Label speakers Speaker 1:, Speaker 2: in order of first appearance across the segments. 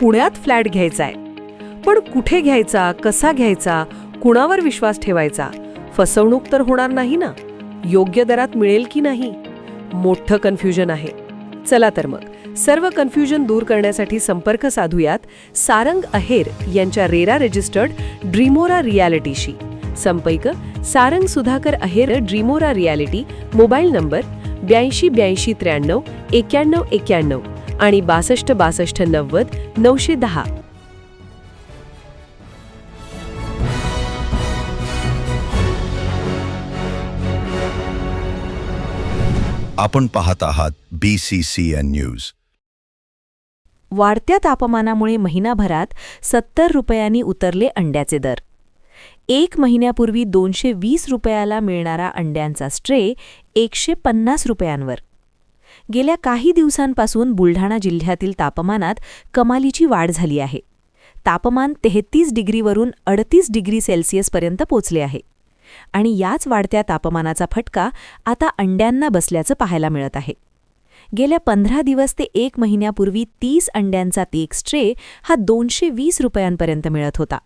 Speaker 1: पुण्यात फ्लॅट घ्यायचा आहे. पण कुठे घ्यायचा, कसा घ्यायचा, कुणावर विश्वास ठेवायचा? फसवणूक तर होणार नाही ना? योग्य दरात मिळेल की नाही? मोठं कन्फ्युजन आहे. चला तर मग सर्व कन्फ्युजन दूर करण्यासाठी संपर्क साधूयात सारंग अहेर यांच्या रेरा रजिस्टर्ड ड्रीमोरा रियालिटीशी. संपर्क सारंग सुधाकर अहेर, ड्रीमोरा रियालिटी. मोबाईल नंबर 82 83 93 91 आणि 62 62 90 910.
Speaker 2: आपण पाहत आहात BCCN न्यूज.
Speaker 3: वाढत्या तापमानामुळे महिनाभरात 70 रुपयांनी उतरले अंड्याचे दर. 1 महिन्यापूर्वी 220 रुपयाला मिळणारा अंड्यांचा स्ट्रे 150 रुपयांवर. गेल्या काही दिवसांपासून बुलढाणा जिल्ह्यातील तापमानात कमालीची वाढ झाली आहे. तापमान 33 डिग्रीवरून 38 डिग्री सेल्सिअसपर्यंत पोचले आहे. आणि याच वाढत्या तापमानाचा फटका आता अंड्यांना बसल्याचं पाहायला मिळत आहे. गेल्या 15 दिवस ते 1 महिन्यापूर्वी 30 अंड्यांचा एक स्ट्रे हा 220 रुपयांपर्यंत मिळत होता.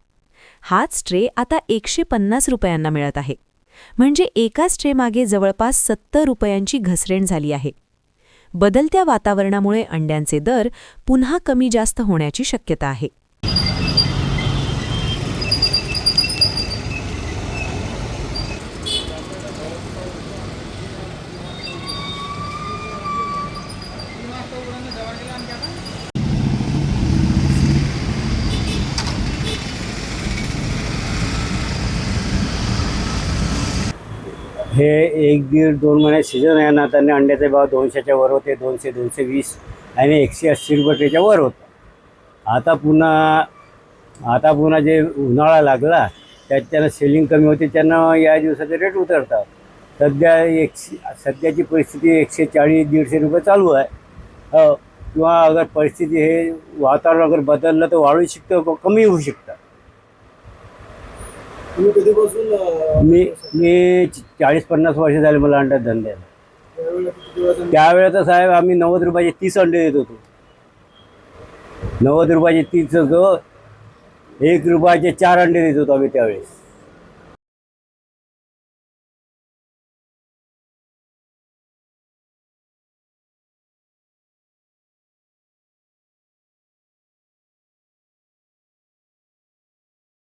Speaker 3: हाच स्ट्रे आता 150 रुपयांना मिळत आहे. म्हणजे एका स्ट्रेमागे जवळपास 70 रुपयांची घसरण झाली आहे. बदलत्या वातावरणामुळे अंड्यांचे दर पुन्हा कमी जास्त होण्याची शक्यता आहे.
Speaker 4: हे 1-1.5-2 महिने सीझन आहे ना, त्यांनी अंड्याचे भाव 200च्या वर होते, 200 220 आणि 180 रुपये वर होतं. आता पुन्हा जे उन्हाळा लागला त्याच्यानं सेलिंग कमी होते, त्यांना या दिवसाचे रेट उतरतात. सध्याची परिस्थिती 140-150 रुपये चालू आहे. किंवा अगर परिस्थिती हे वातावरण अगर बदललं तर वाढू शकतं, कमी होऊ शकतं. मी 40-50 वर्ष झाले मला अंड्यात धंद्याला. त्यावेळेस साहेब आम्ही 90 रुपयाचे 30 अंडे देत होतो. 90 रुपयाचे 30 होतो, 1 रुपयाचे 4 अंडे देत होतो आम्ही त्यावेळेस.